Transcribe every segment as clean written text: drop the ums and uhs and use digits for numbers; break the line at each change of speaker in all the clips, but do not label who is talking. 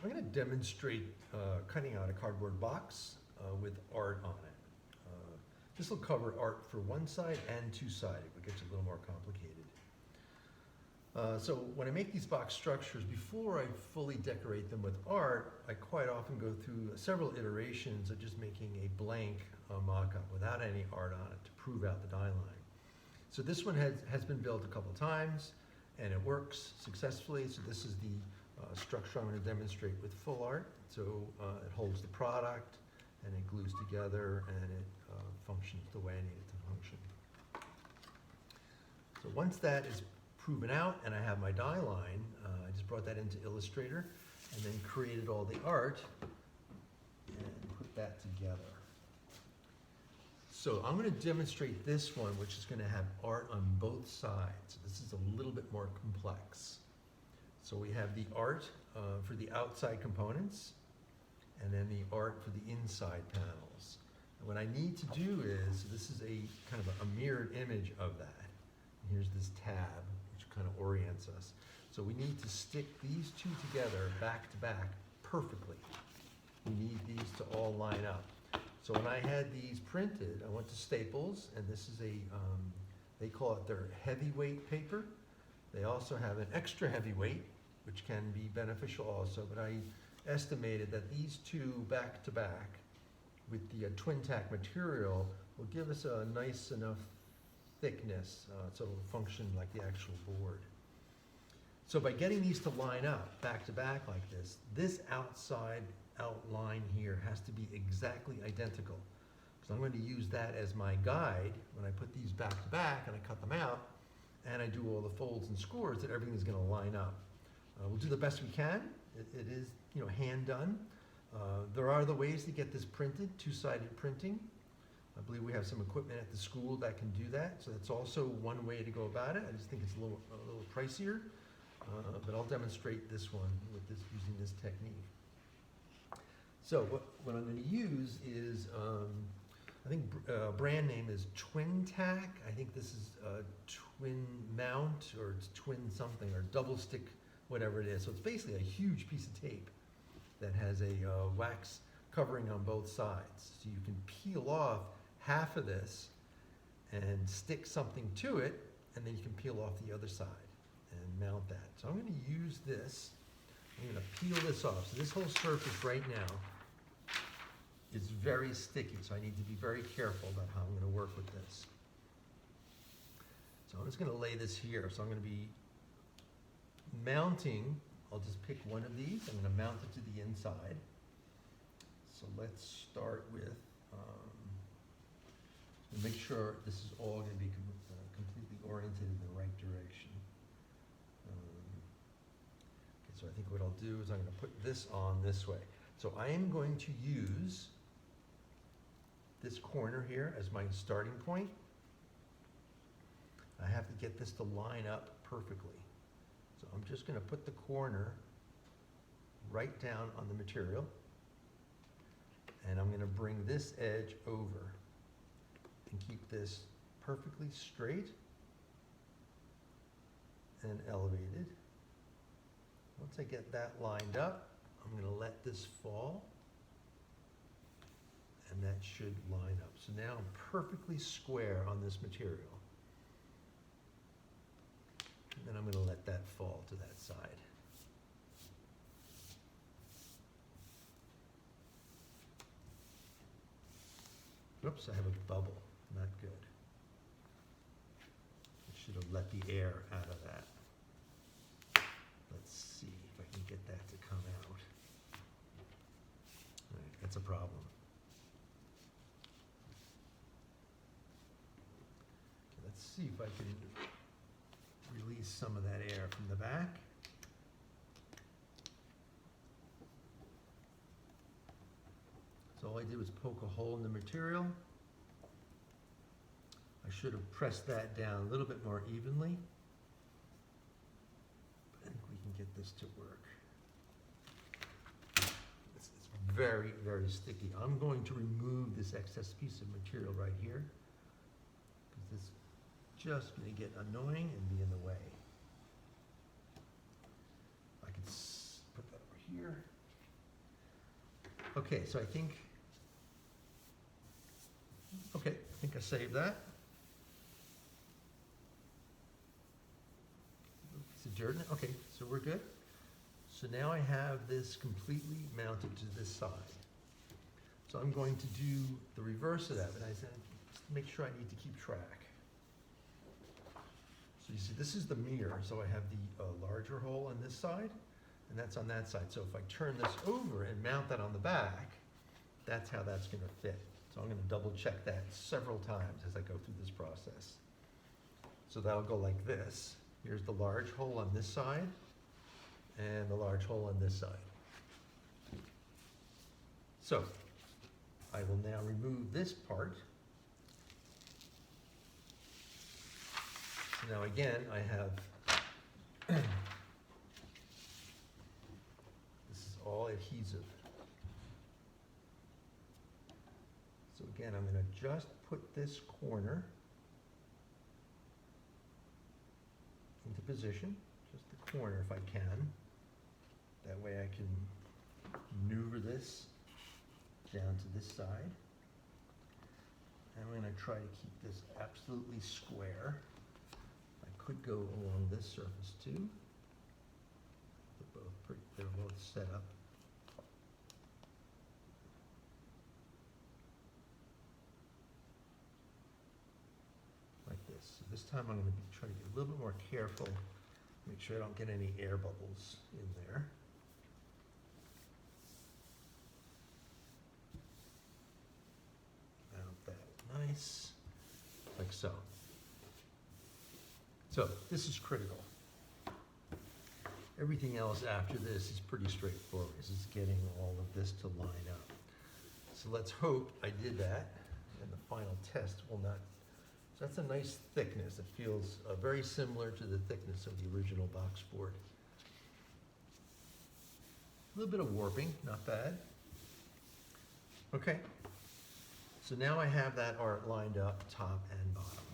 I'm going to demonstrate cutting out a cardboard box with art on it. This will cover art for one side and two-sided, which gets a little more complicated. So when I make these box structures, before I fully decorate them with art, I quite often go through several iterations of just making a blank mock-up without any art on it to prove out the die line. So this one has been built a couple times and it works successfully. So this is the structure I'm going to demonstrate with full art. So it holds the product and it glues together and it functions the way I need it to function. So once that is proven out and I have my die line, I just brought that into Illustrator and then created all the art and put that together. So I'm going to demonstrate this one, which is going to have art on both sides. This is a little bit more complex. So we have the art for the outside components and then the art for the inside panels. And what I need to do is, this is a kind of a mirrored image of that. And here's this tab, which kind of orients us. So we need to stick these two together back to back perfectly. We need these to all line up. So when I had these printed, I went to Staples, and this is a, they call it their heavyweight paper. They also have an extra heavyweight, which can be beneficial also, but I estimated that these two back to back with the twin tack material will give us a nice enough thickness so it will function like the actual board. So by getting these to line up back to back like this outside outline here has to be exactly identical. So I'm going to use that as my guide when I put these back to back and I cut them out and I do all the folds and scores that everything is going to line up. We'll do the best we can. It is, you know, hand done. There are other ways to get this printed, two-sided printing. I believe we have some equipment at the school that can do that, so that's also one way to go about it. I just think it's a little pricier, but I'll demonstrate this one with this using this technique. So what I'm going to use is, I think brand name is Twin Tack. I think this is Twin Mount, or it's Twin something, or Double Stick, whatever it is. So it's basically a huge piece of tape that has a wax covering on both sides. So you can peel off half of this and stick something to it, and then you can peel off the other side and mount that. So I'm going to use this. I'm going to peel this off. So this whole surface right now is very sticky, so I need to be very careful about how I'm going to work with this. So I'm just going to lay this here. So I'm going to be mounting, I'll just pick one of these. I'm going to mount it to the inside. So let's start with, make sure this is all going to be completely oriented in the right direction. Okay, so I think what I'll do is I'm going to put this on this way. So I am going to use this corner here as my starting point. I have to get this to line up perfectly. So I'm just going to put the corner right down on the material, and I'm going to bring this edge over and keep this perfectly straight and elevated. Once I get that lined up, I'm going to let this fall, and that should line up. So now I'm perfectly square on this material. And then I'm going to let that fall to that side. Oops, I have a bubble. Not good. I should have let the air out of that. Let's see if I can get that to come out. All right, that's a problem. Okay, let's see if I can release some of that air from the back. So all I did was poke a hole in the material. I should have pressed that down a little bit more evenly. But I think we can get this to work. It's very, very sticky. I'm going to remove this excess piece of material right here, because this is just going to get annoying and be in the way. I can put that over here. Okay, so I think I saved that. It's adjourned. Okay, so we're good. So now I have this completely mounted to this side. So I'm going to do the reverse of that, but I said, just make sure I need to keep track. So you see, this is the mirror, so I have the larger hole on this side, and that's on that side. So if I turn this over and mount that on the back, that's how that's gonna fit. So I'm gonna double check that several times as I go through this process. So that'll go like this. Here's the large hole on this side, and the large hole on this side. So I will now remove this part. So now again, I have, this is all adhesive. So again, I'm gonna just put this corner into position, just the corner if I can. That way I can maneuver this down to this side. And I'm gonna try to keep this absolutely square. I could go along this surface too. They're both set up. Like this. So this time I'm gonna try to be a little bit more careful, make sure I don't get any air bubbles in there. Nice, like so. So this is critical. Everything else after this is pretty straightforward. This is getting all of this to line up. So let's hope I did that, and the final test will not. So that's a nice thickness. It feels very similar to the thickness of the original box board. A little bit of warping, not bad. Okay. So now I have that art lined up top and bottom.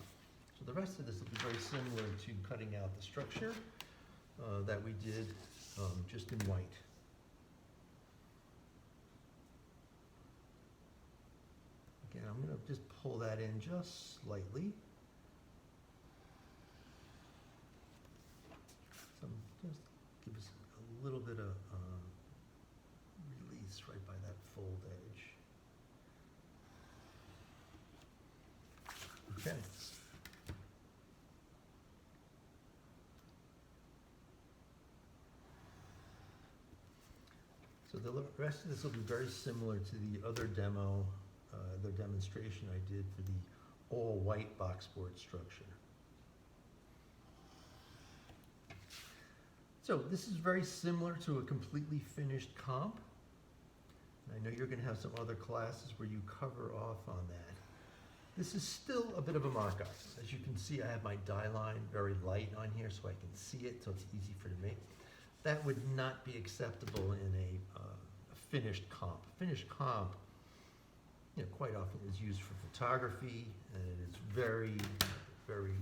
So the rest of this will be very similar to cutting out the structure that we did just in white. Again, I'm going to just pull that in just slightly. So just give us a little bit of release right by that fold edge. Okay. So the rest of this will be very similar to the other demo, the demonstration I did for the all-white box board structure. So this is very similar to a completely finished comp. And I know you're going to have some other classes where you cover off on that. This is still a bit of a markup. As you can see, I have my die line very light on here so I can see it, so it's easy for me. That would not be acceptable in a finished comp. Finished comp, quite often is used for photography, and it is very, very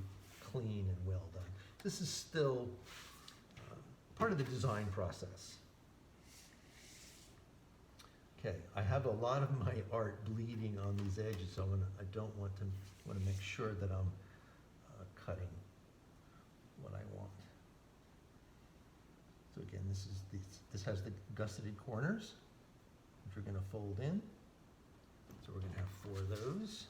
clean and well done. This is still part of the design process. Okay, I have a lot of my art bleeding on these edges, so I don't want to make sure that I'm cutting what I want. So again, this has the gusseted corners, which we're going to fold in. So we're going to have 4 of those.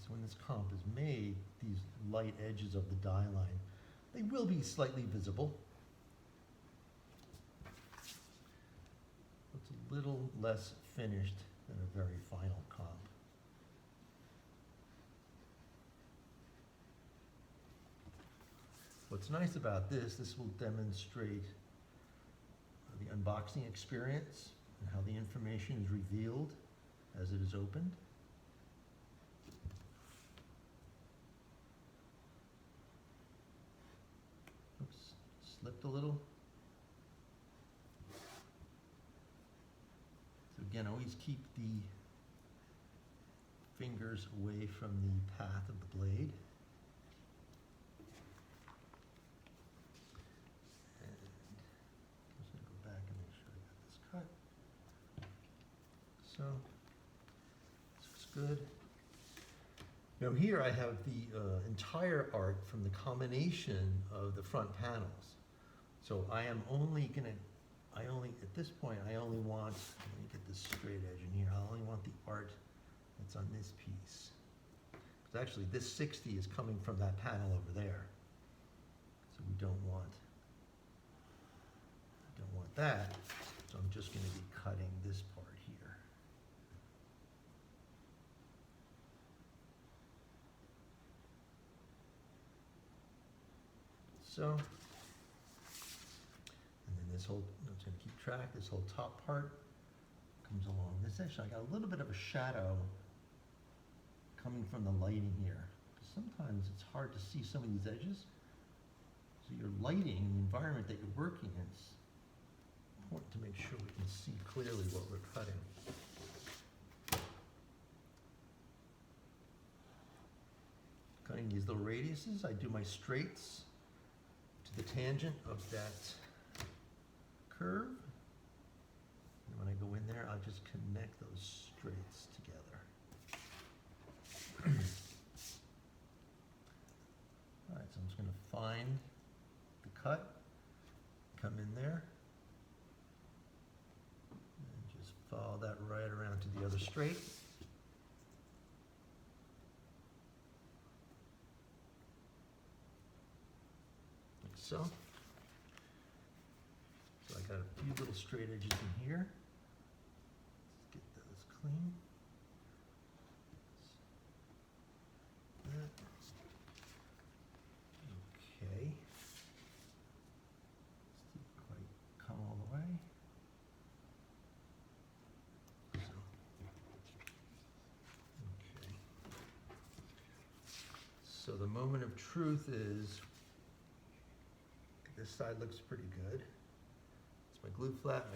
So when this comp is made, these light edges of the die line, they will be slightly visible. It's a little less finished than a very final comp. What's nice about this will demonstrate the unboxing experience and how the information is revealed as it is opened. Oops, slipped a little. So again, always keep the fingers away from the path of the blade. And I'm just going to go back and make sure I got this cut. So, this looks good. Now here I have the entire art from the combination of the front panels. So I am only gonna, at this point, I only want, let me get this straight edge in here, I only want the art that's on this piece. Because actually this 60 is coming from that panel over there. So we don't want that. So I'm just gonna be cutting this part here. So, and then this whole, I'm just gonna keep track, this whole top part comes along this edge. So I got a little bit of a shadow coming from the lighting here. Sometimes it's hard to see some of these edges. So your lighting, the environment that you're working in, it's important to make sure we can see clearly what we're cutting. Cutting these little radiuses, I do my straights to the tangent of that curve. And when I go in there, I'll just connect those straights together. All right, so I'm just going to find the cut, come in there, and just follow that right around to the other straight. Like so. So I got a few little straight edges in here. Let's get those clean. Okay. Didn't quite come all the way. Okay. So the moment of truth is, this side looks pretty good. It's my glue flat,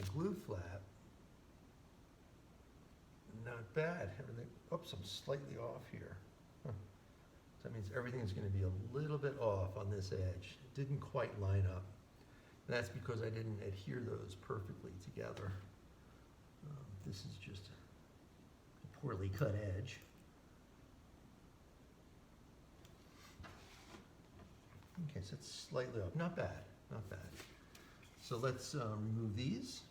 not bad. Everything, oops, I'm slightly off here. Huh. So that means everything's going to be a little bit off on this edge. It didn't quite line up. And that's because I didn't adhere those perfectly together. This is just a poorly cut edge. Okay, so it's slightly off. Not bad, not bad. So let's remove these.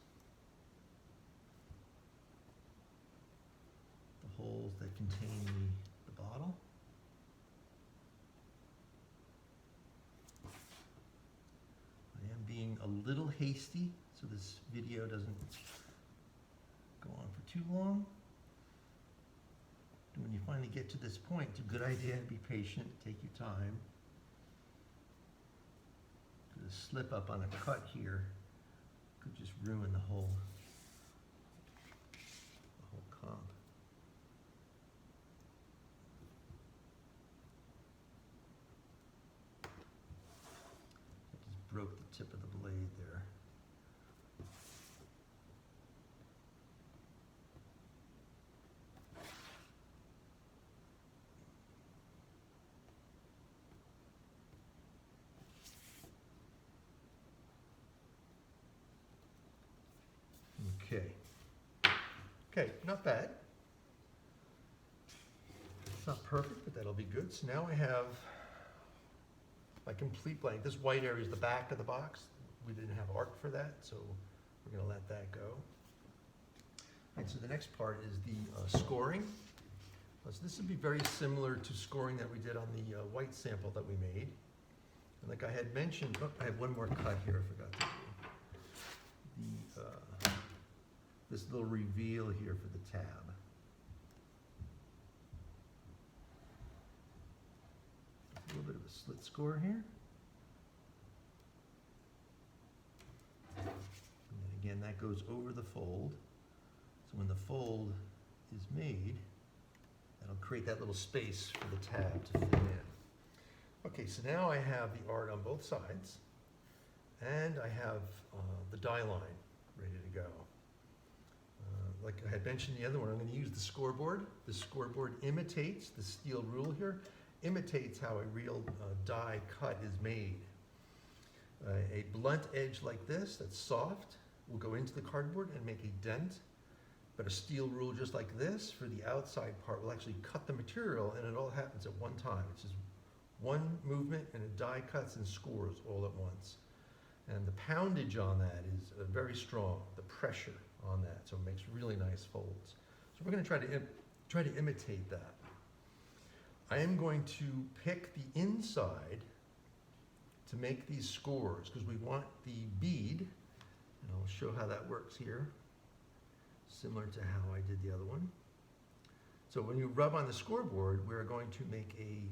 The holes that contain the bottle. I am being a little hasty, so this video doesn't go on for too long. When you finally get to this point, it's a good idea to be patient, take your time. A slip up on a cut here could just ruin the whole comp. I just broke the tip of the blade there. Okay, not bad. It's not perfect, but that'll be good. So now I have my complete blank. This white area is the back of the box. We didn't have art for that, so we're going to let that go. And so the next part is the scoring. So this would be very similar to scoring that we did on the white sample that we made. And like I had mentioned, oh, I have one more cut here I forgot to do. This little reveal here for the tab. A little bit of a slit score here. And then again, that goes over the fold. So when the fold is made, that'll create that little space for the tab to fit in. Okay, so now I have the art on both sides, and I have the die line ready to go. like I had mentioned the other one, I'm going to use the scoreboard. The scoreboard imitates, the steel rule here, imitates how a real die cut is made. A blunt edge like this, that's soft, will go into the cardboard and make a dent. But a steel rule just like this for the outside part will actually cut the material, and it all happens at one time. It's just one movement and a die cuts and scores all at once. And the poundage on that is very strong, the pressure on that, so it makes really nice folds. So we're going to try to imitate that. I am going to pick the inside to make these scores because we want the bead, and I'll show how that works here, similar to how I did the other one. So when you rub on the scoreboard, we're going to make an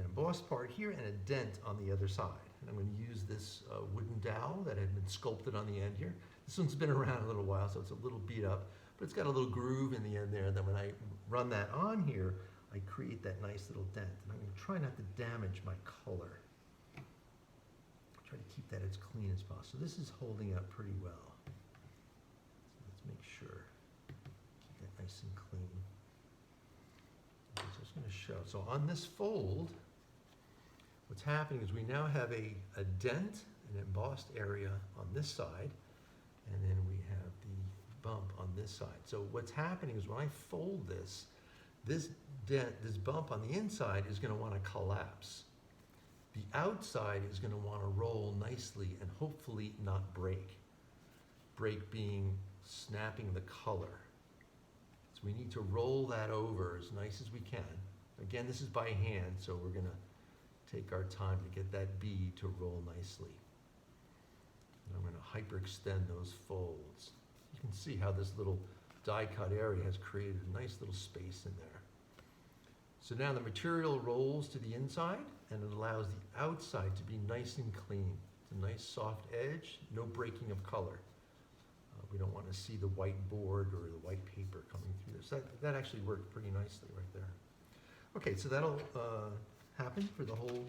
embossed part here and a dent on the other side. And I'm going to use this wooden dowel that had been sculpted on the end here. This one's been around a little while, so it's a little beat up, but it's got a little groove in the end there. And then when I run that on here, I create that nice little dent. And I'm going to try not to damage my color. Try to keep that as clean as possible. So this is holding up pretty well. So let's make sure. Keep that nice and clean. Okay, so it's going to show. So on this fold, what's happening is we now have a dent, an embossed area on this side, and then we have the bump on this side. So what's happening is when I fold this, this dent, this bump on the inside is going to want to collapse. The outside is going to want to roll nicely and hopefully not break. Break being snapping the color. So we need to roll that over as nice as we can. Again, this is by hand, so we're going to take our time to get that bead to roll nicely. And I'm going to hyperextend those folds. You can see how this little die cut area has created a nice little space in there. So now the material rolls to the inside and it allows the outside to be nice and clean. It's a nice soft edge, no breaking of color. We don't want to see the white board or the white paper coming through this. That actually worked pretty nicely right there. Okay, so that'll happen for the whole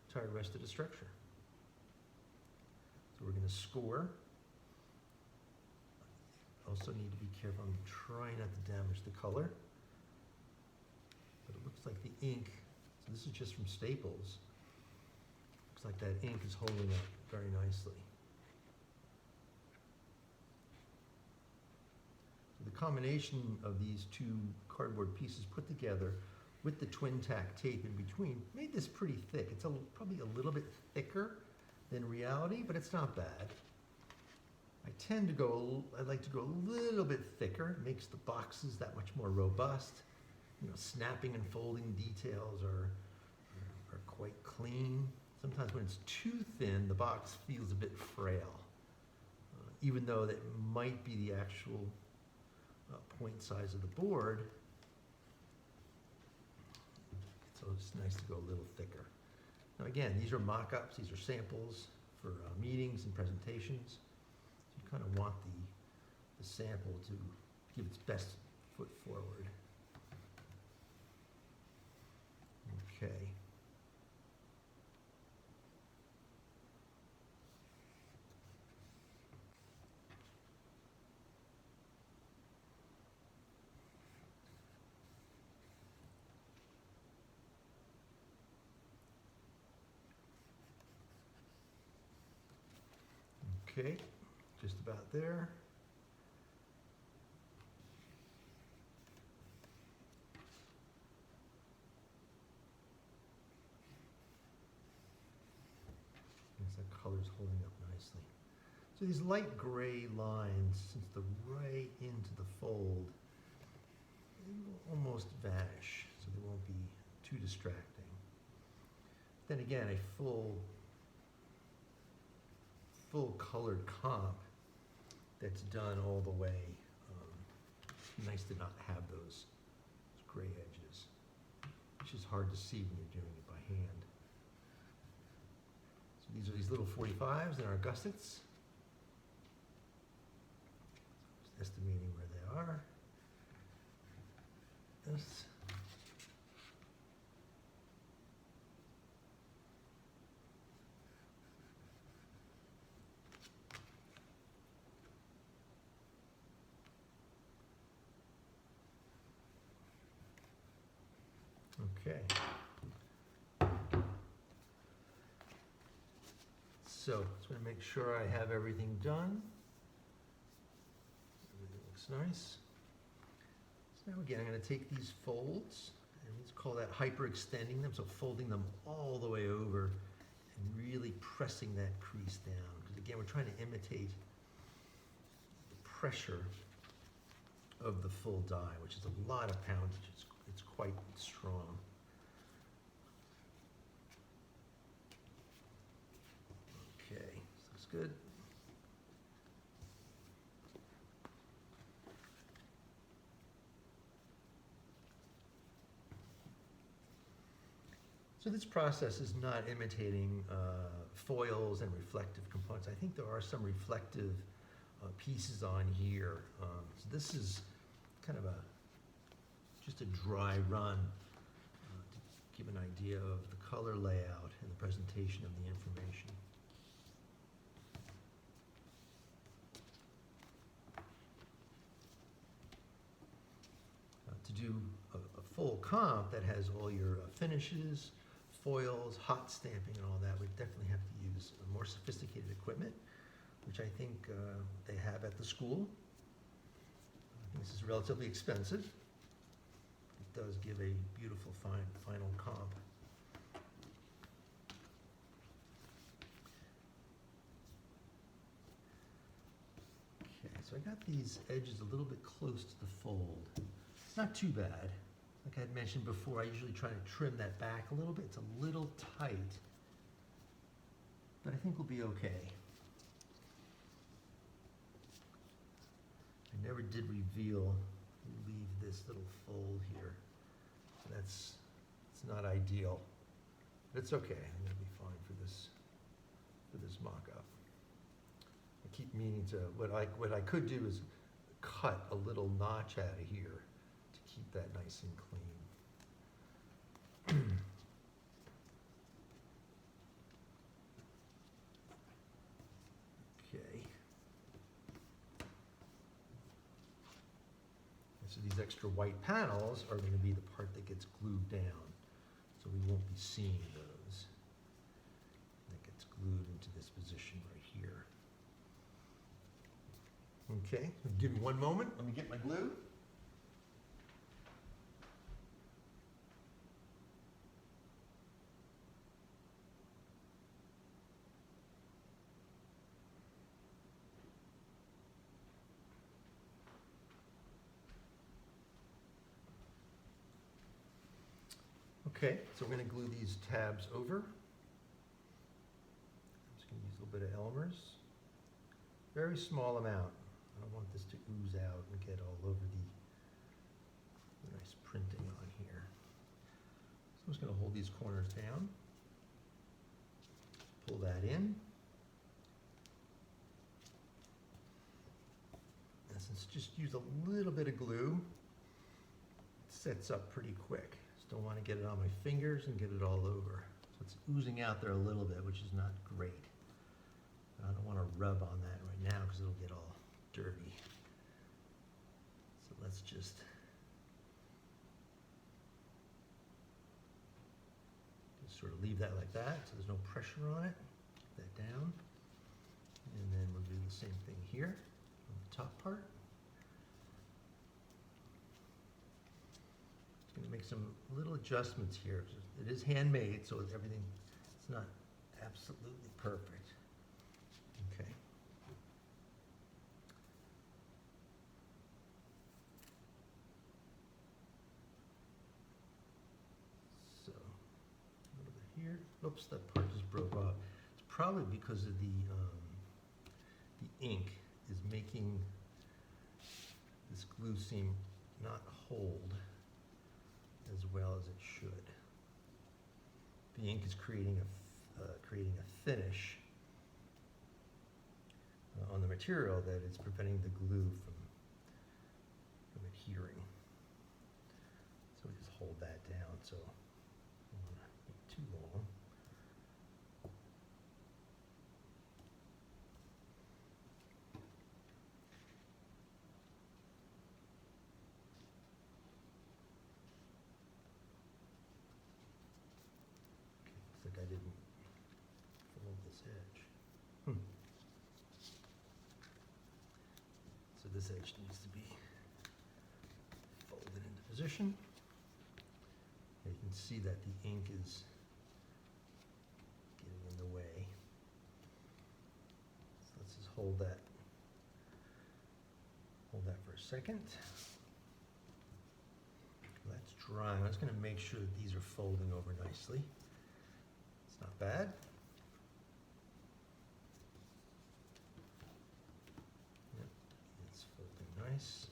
entire rest of the structure. So we're going to score. Also need to be careful. I'm trying not to damage the color. But it looks like the ink, so this is just from Staples. Looks like that ink is holding up very nicely. So the combination of these two cardboard pieces put together with the twin tack tape in between made this pretty thick. It's probably a little bit thicker than reality, but it's not bad. I like to go a little bit thicker. It makes the boxes that much more robust. You know, snapping and folding details are quite clean. Sometimes when it's too thin, the box feels a bit frail, even though that might be the actual point size of the board. So it's nice to go a little thicker. Now again, these are mock-ups, these are samples for meetings and presentations. So you kind of want the sample to give its best foot forward. Okay. Okay, just about there. That color's holding up nicely. So these light gray lines, since they're right into the fold, they will almost vanish, so they won't be too distracting. Then again, a full colored comp that's done all the way. It's nice to not have those gray edges, which is hard to see when you're doing it by hand. So these are these little 45s and our gussets. Just estimating where they are. This. Okay. So, just want to make sure I have everything done. Everything looks nice. So now again, I'm going to take these folds, and let's call that hyperextending them, so folding them all the way over and really pressing that crease down. Because again, we're trying to imitate the pressure of the full die, which is a lot of poundage. It's quite strong. Okay, looks good. So this process is not imitating foils and reflective components. I think there are some reflective pieces on here. So this is kind of just a dry run to give an idea of the color layout and the presentation of the information. To do a full comp that has all your finishes, foils, hot stamping, and all that, we'd definitely have to use more sophisticated equipment, which I think they have at the school. I think this is relatively expensive. It does give a beautiful final comp. Okay, so I got these edges a little bit close to the fold. It's not too bad. Like I had mentioned before, I usually try to trim that back a little bit. It's a little tight, but I think we'll be okay. I never did leave this little fold here. It's not ideal, but it's okay. I'm gonna be fine for this mock-up. I keep meaning to, what I could do is cut a little notch out of here to keep that nice and clean. Okay. So these extra white panels are going to be the part that gets glued down. So we won't be seeing those. That gets glued into this position right here. Okay, give me one moment. Let me get my glue. Okay, so we're going to glue these tabs over. I'm just going to use a little bit of Elmer's. Very small amount. I don't want this to ooze out and get all over the nice printing on here. So I'm just going to hold these corners down. Pull that in. In essence, just use a little bit of glue. It sets up pretty quick. Don't want to get it on my fingers and get it all over. So it's oozing out there a little bit, which is not great. I don't want to rub on that right now because it'll get all dirty. So let's just sort of leave that like that so there's no pressure on it. Keep that down. And then we'll do the same thing here on the top part. Make some little adjustments here. It is handmade, so it's not absolutely perfect. Okay. So, a little bit here. Oops, that part just broke off. It's probably because of the ink is making this glue seam not hold as well as it should. The ink is creating a finish on the material that is preventing the glue from adhering. So we just hold that down so I don't want to make it too long. this edge needs to be folded into position. You can see that the ink is getting in the way. So let's just hold that for a second. That's drying. I'm just going to make sure that these are folding over nicely. It's not bad. Yep, it's folding nice.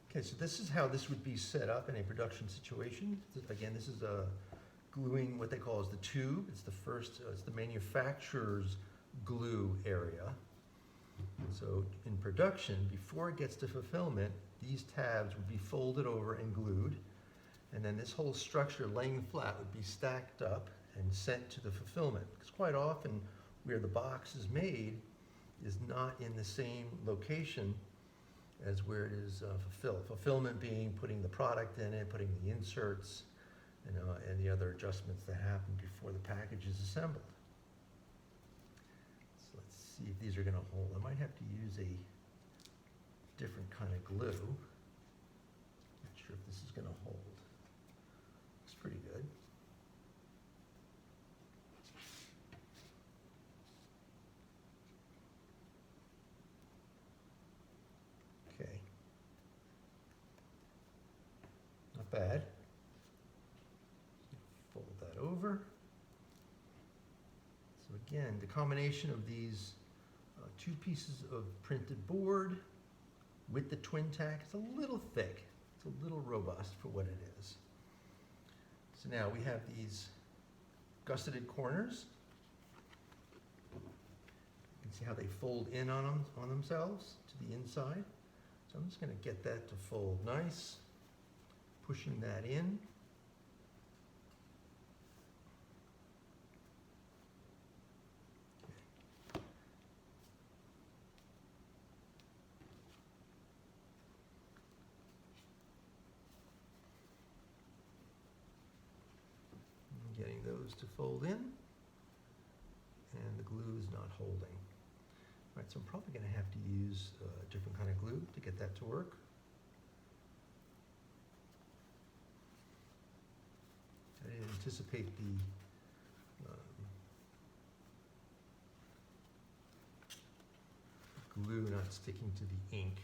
Okay, so this is how this would be set up in a production situation. Again, this is a gluing, what they call is the tube. It's the first, it's the manufacturer's glue area. So in production, before it gets to fulfillment, these tabs would be folded over and glued, and then this whole structure laying flat would be stacked up and sent to the fulfillment. Because quite often where the box is made is not in the same location as where it is fulfilled. Fulfillment being putting the product in it, putting the inserts, and the other adjustments that happen before the package is assembled. So let's see if these are going to hold. I might have to use a different kind of glue. Not sure if this is going to hold. Looks pretty good. Okay. Not bad. Fold that over. So again, the combination of these two pieces of printed board with the twin tack, it's a little thick. It's a little robust for what it is. So now we have these gusseted corners. You can see how they fold in on themselves to the inside. So I'm just going to get that to fold nice, pushing that in. Getting those to fold in, and the glue is not holding. All right, so I'm probably going to have to use a different kind of glue to get that to work. I didn't anticipate the glue not sticking to the ink.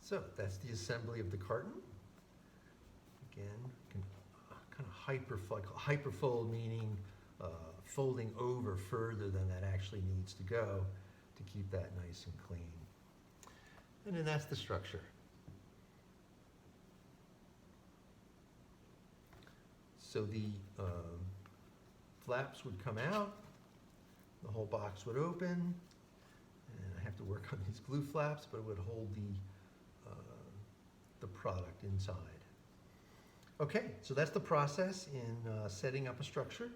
So that's the assembly of the carton. Again, kind of hyperfold, meaning folding over further than that actually needs to go to keep that nice and clean. And then that's the structure. So the flaps would come out, the whole box would open, and I have to work on these glue flaps, but it would hold the product inside. Okay, so that's the process in setting up a structure.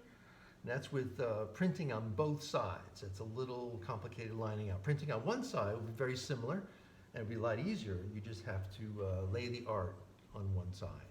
And that's with printing on both sides. It's a little complicated lining out. Printing on one side would be very similar, and it'd be a lot easier. You just have to lay the art on one side.